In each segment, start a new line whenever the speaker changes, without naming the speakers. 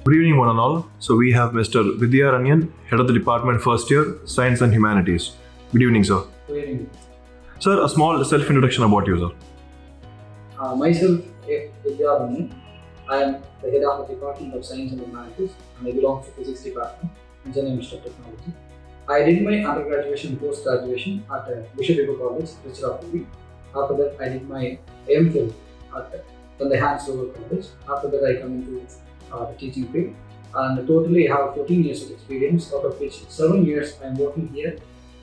Good evening, one and all. So we have Mr. Vidhyaranyan, Head of the Department, First Year, Science and Humanities. Good evening, sir.
Good evening.
Sir, a small self-introduction about you, sir.
Myself, Vidhyaranyan. I am the Head of the Department of Science and Humanities and I belong to Physics Department in Chennai Institute of Technology. I did my undergraduation and post-graduation at Bishop Ibu College, Vidhyaranyan. After that, I did my MPhil at Chennai Institute of Technology. After that, I come into the teaching field. And totally, I have 14 years of experience, out of which 7 years I am working here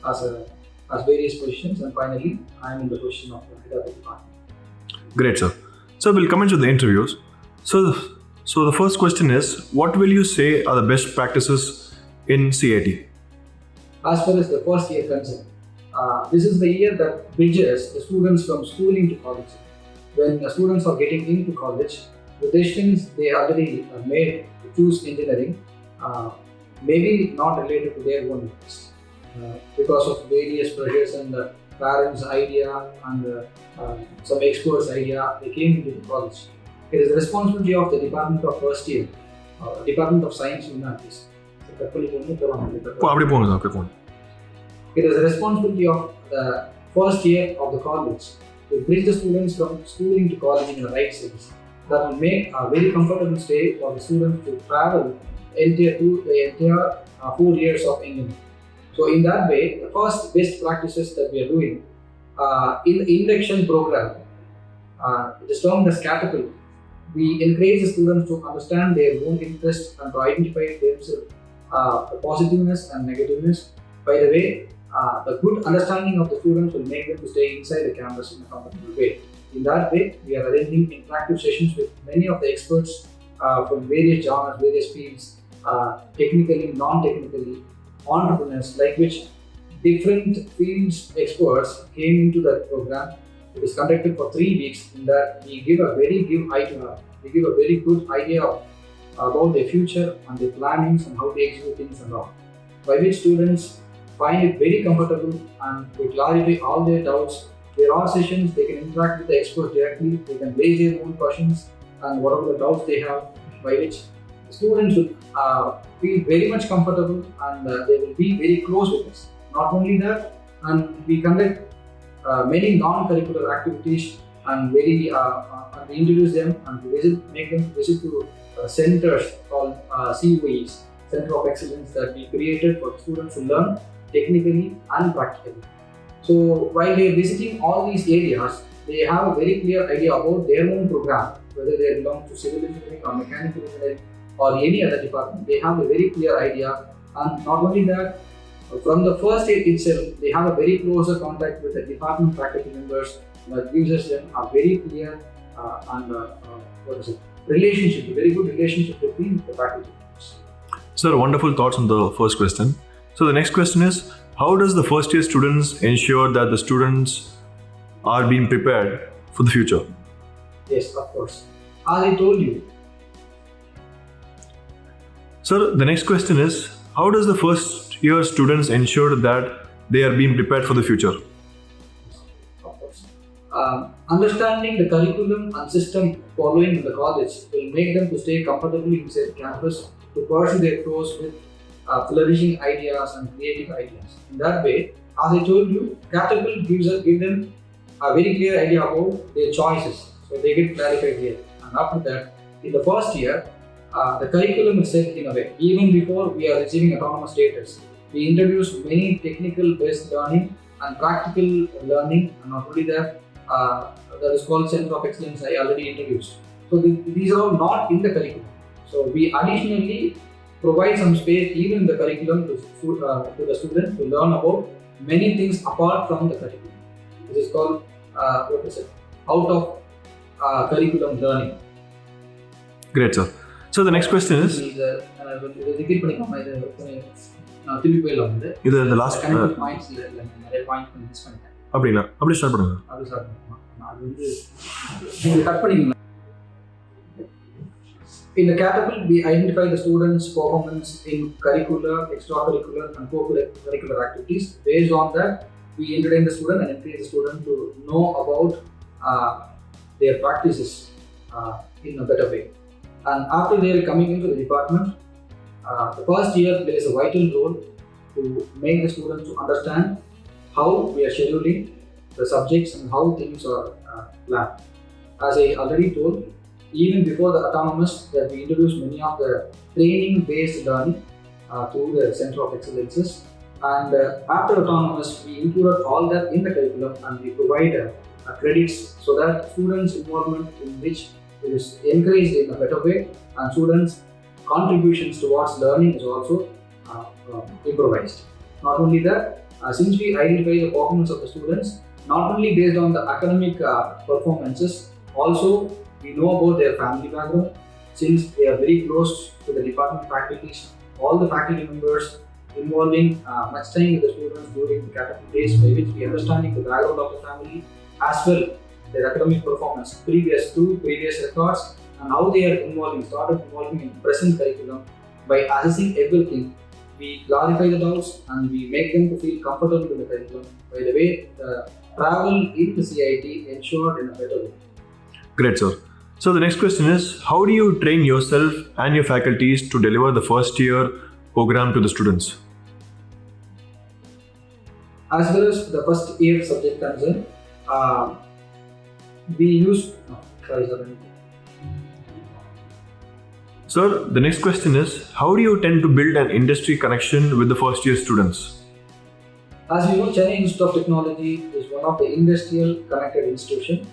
as various positions, and finally, I am in the position of the Head of the Department.
Great, sir. So we'll come into the interviews. So the first question is, what will you say are the best practices in CIT?
As far as the first year concerned, this is the year that bridges the students from schooling to college. When the students are getting into college, the decisions they already made to choose engineering maybe not related to their own interest. Because of various pressures and the parents' idea and some experts' idea, they came into the college. It is the responsibility of the Department of First Year, Department of Science and Humanities. It is the responsibility of the first year of the college to bridge the students from schooling to college in the right sense. That will make a very comfortable stay for the students to travel the entire 4 years of engineering. So in that way, the first best practices that we are doing in the induction program, it is termed as catapult. We encourage the students to understand their own interests and to identify themselves the positiveness and negativeness. By the way, the good understanding of the students will make them to stay inside the campus in a comfortable way. In that way, we are arranging interactive sessions with many of the experts from various genres, various fields, technically, non-technically, entrepreneurs, like which different fields experts came into that program. It is conducted for 3 weeks. In that, we give a very good idea about their future and their plannings and how they execute things and all. By which students find it very comfortable and to clarify all their doubts. There are sessions they can interact with the experts directly. They can raise their own questions and whatever the doubts they have. By which the students will feel very much comfortable and they will be very close with us. Not only that, and we conduct many non-curricular activities and we introduce them and make them visit to centers called COEs, Center of Excellence, that we created for students to learn technically and practically. So while they are visiting all these areas, they have a very clear idea about their own program, whether they belong to civil engineering or mechanical engineering or any other department. They have a very clear idea, and not only that, from the first year itself, they have a very closer contact with the department faculty members that gives them a very clear relationship, a very good relationship between the faculty members.
Sir, wonderful thoughts on the first question. So the next question is, how does the first year students ensure that the students are being prepared for the future?
Yes, of course. As I told you.
Sir, the next question is, how does the first year students ensure that they are being prepared for the future?
Of course. Understanding the curriculum and system following in the college will make them to stay comfortably inside the campus to pursue their course with flourishing ideas and creative ideas. In that way, as I told you, catapult give them a very clear idea about their choices. So they get clarified here. And after that, in the first year, the curriculum is set in a way. Even before we are receiving autonomous status, we introduce many technical based learning and practical learning, and not only that, that is called Center of Excellence I already introduced. So these are all not in the curriculum. So we additionally provide some space even in the curriculum to the student to learn about many things apart from the curriculum. This is called out of curriculum learning.
Great, sir. So the next question is, இது the last
points நிறைய points miss பண்ணிட்டேன்.
அப்படினா அப்படி start பண்ணுங்க.
அது start பண்ணுங்க. அது வந்து நீங்க கட் பண்ணிக்கங்க. In the catapult, we identify the students' performance in curricular, extracurricular, and co-curricular activities. Based on that, we entertain the student and encourage the student to know about their practices in a better way. And after they are coming into the department, the first year plays a vital role to make the students to understand how we are scheduling the subjects and how things are planned. As I already told, even before the autonomous, that we introduced many of the training-based learning through the Center of Excellences. And after autonomous, we included all that in the curriculum and we provide credits so that students' involvement in which is encouraged in a better way and students' contributions towards learning is also improvised. Not only that, since we identify the performance of the students, not only based on the academic performances, also we know about their family background. Since they are very close to the department faculties, all the faculty members involving much time with the students during the academic days, by which we understanding the background of the family as well their academic performance previous records and how they are started involving in present curriculum. By assessing everything, we clarify the doubts and we make them to feel comfortable with the curriculum. By the way, the travel in the CIT ensured in a better way.
Great, sir. So the next question is, how do you train yourself and your faculties to deliver the first year program to the students?
As well as the first year subject concern, we use.
Sir, the next question is, how do you tend to build an industry connection with the first year students?
As we know, Chennai Institute of Technology is one of the industrial connected institutions,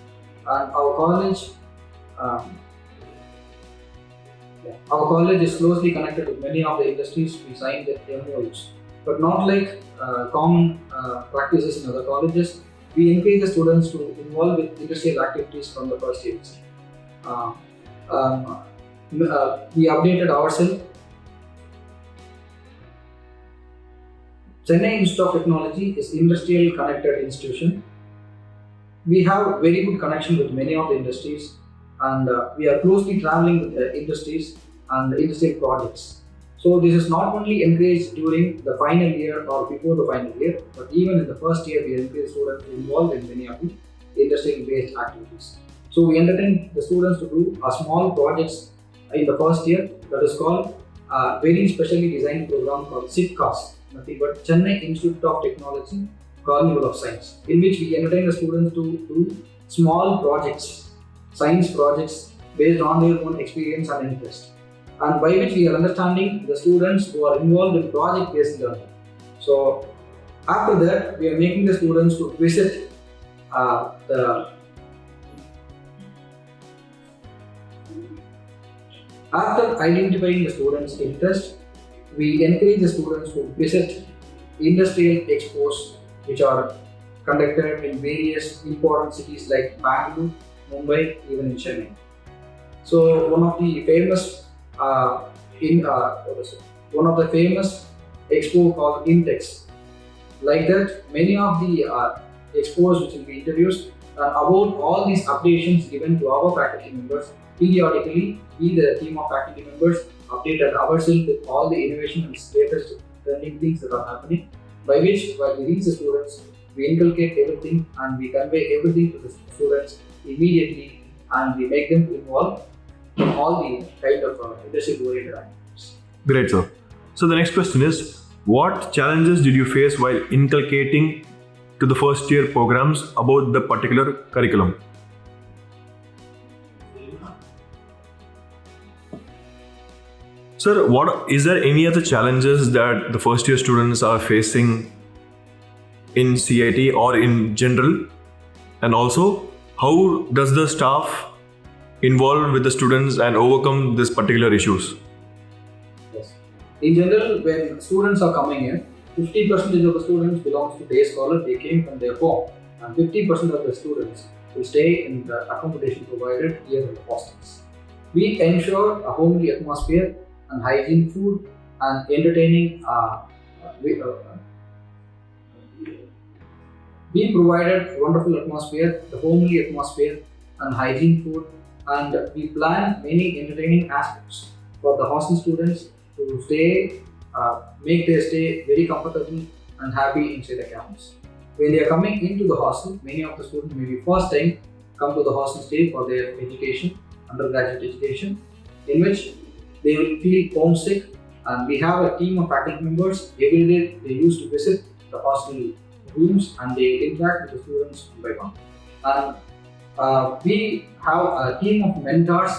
and our college is closely connected with many of the industries. We signed the MOUs, but not like common practices in other colleges. We encourage the students to involve with industrial activities from the first year. We updated ourselves. Chennai Institute of Technology is industrial connected institution. We have very good connection with many of the industries, and we are closely traveling with the industries and the industrial projects. So this is not only encouraged during the final year or before the final year, but even in the first year we encourage students to involve in many of the industrial-based activities. So we entertain the students to do a small projects in the first year that is called a very specially designed program called CITCAS, nothing but Chennai Institute of Technology Carnival of Science, in which we entertain the students to do small projects, science projects based on their own experience and interest, and by which we are understanding the students who are involved in project-based learning. So after that, we are making the students to visit After identifying the students' interest, we encourage the students to visit industrial expos which are conducted in various important cities like Bangalore, Mumbai, even in Chennai. So one of the famous expo called Intex. Like that, many of the expos which will be introduced about all these updations given to our faculty members. Periodically, we, the team of faculty members, updated ourselves with all the innovation and latest trending things that are happening. By which, while we reach the students, we inculcate everything and we convey everything to the students immediately, and we make them involved in all the kind of industry-oriented activities.
Great, sir. So the next question is, what challenges did you face while inculcating to the first year programs about the particular curriculum? Sir, is there any other challenges that the first year students are facing in CIT or in general? And also, how does the staff involve with the students and overcome these particular issues?
Yes. In general, when students are coming in, 50% of the students belongs to day scholar. They came from their home, and 50% of the students will stay in the accommodation provided here in the hostels. We ensure a homely atmosphere and hygiene food and entertaining. We provided wonderful atmosphere, the homely atmosphere and hygiene food, and we plan many entertaining aspects for the hostel students to stay, make their stay very comfortable and happy inside the campus. When they are coming into the hostel, many of the students may be first time come to the hostel stay for their education, undergraduate education. in which they will feel homesick. And we have a team of faculty members. Every day they used to visit the hostel rooms and they interact with the students one by one. And we have a team of mentors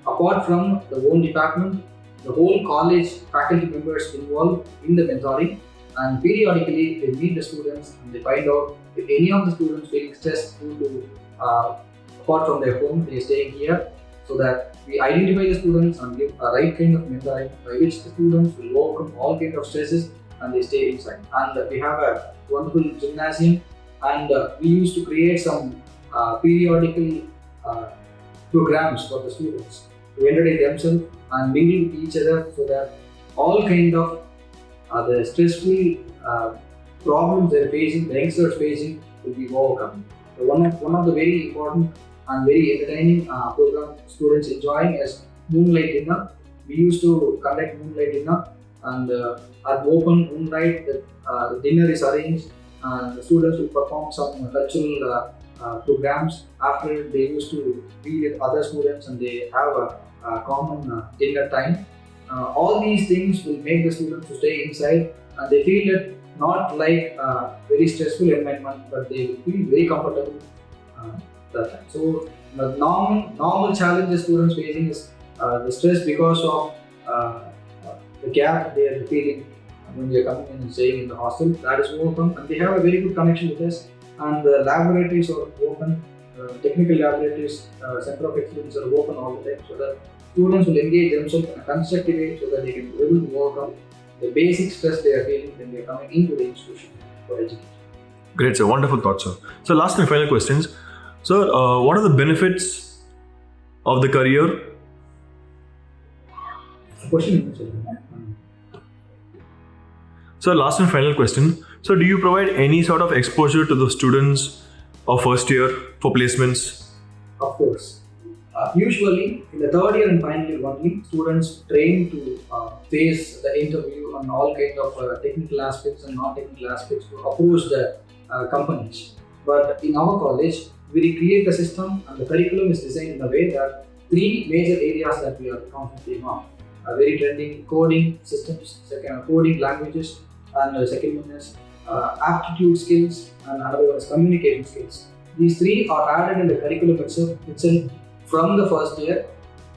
apart from the own department, the whole college faculty members involved in the mentoring, and periodically they meet the students and they find out if any of the students feeling stressed due to apart from their home, they stay here, so that we identify the students and give a right kind of mentoring by which the students will overcome all kind of stresses and they stay inside. And we have a wonderful gymnasium, and we used to create some periodical programs for the students to entertain themselves and mingle with each other, so that all kind of the stressful problems they're facing, the youngsters facing, will be overcome. So one of the very important and very entertaining program students enjoying is Moonlight Dinner. We used to conduct Moonlight Dinner, and at open moonlight, the dinner is arranged, and the students will perform some cultural programs. After, they used to be with other students and they have a common dinner time. All these things will make the students to stay inside, and they feel it not like a very stressful environment, but they will feel very comfortable that time. So the normal challenges students facing is the stress because of the gap they are feeling when they are coming in and staying in the hostel. That is overcome, and they have a very good connection with us. And the laboratories are open, technical laboratories, center of excellence are open all the time, so that students will engage themselves in a constructive way, so that they can be able to overcome the basic stress they are feeling when they are coming into the institution for education.
Great, sir. Wonderful thoughts, sir. So, last and final questions. Sir, what are the benefits of the career? So, last and final question. So, do you provide any sort of exposure to the students of first year for placements?
Of course. Usually, in the third year and final year only, students train to face the interview on all kinds of technical aspects and non-technical aspects to approach the companies. But in our college, we recreate the system, and the curriculum is designed in a way that three major areas that we are concentrating on. Very trending coding systems, second coding languages, and second one is aptitude skills, and another one is communication skills. These three are added in the curriculum itself from the first year,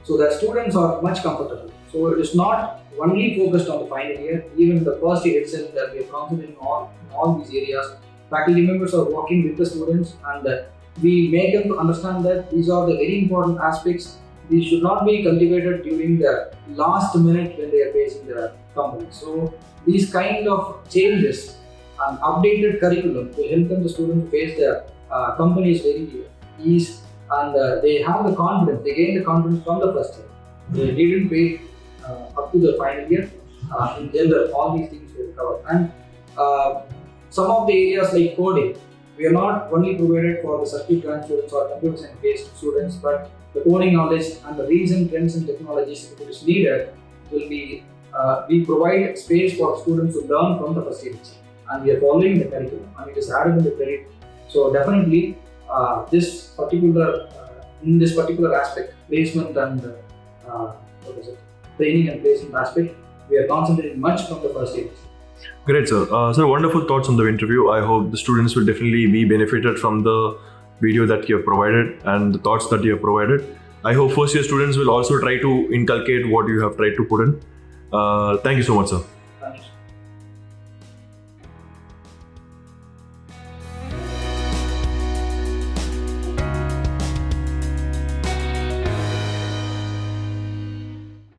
so that students are much comfortable. So it is not only focused on the final year, even the first year itself that we are concentrating on all these areas. Faculty members are working with the students, and we make them to understand that these are the very important aspects. These should not be cultivated during the last minute when they are facing the company. So these kind of changes and updated curriculum will help them, the students, to face the companies very easy, and they have the confidence. They gain the confidence from the first year. They didn't wait up to the final year. In general, all these things will cover. And some of the areas like coding, we are not only provided for the circuit branch students or computer science based students, but the coding knowledge and the recent trends and technologies that is needed will be, we provide space for students to learn from the first year, and we are following the curriculum, and it is added in the credit. So definitely this particular in this particular aspect, placement and training and placement aspect, we are concentrating much from the first year.
Great, sir. Sir, wonderful thoughts on the interview. I hope the students will definitely be benefited from the video that you have provided and the thoughts that you have provided. I hope first year students will also try to inculcate what you have tried to put in. Thank you so much, sir.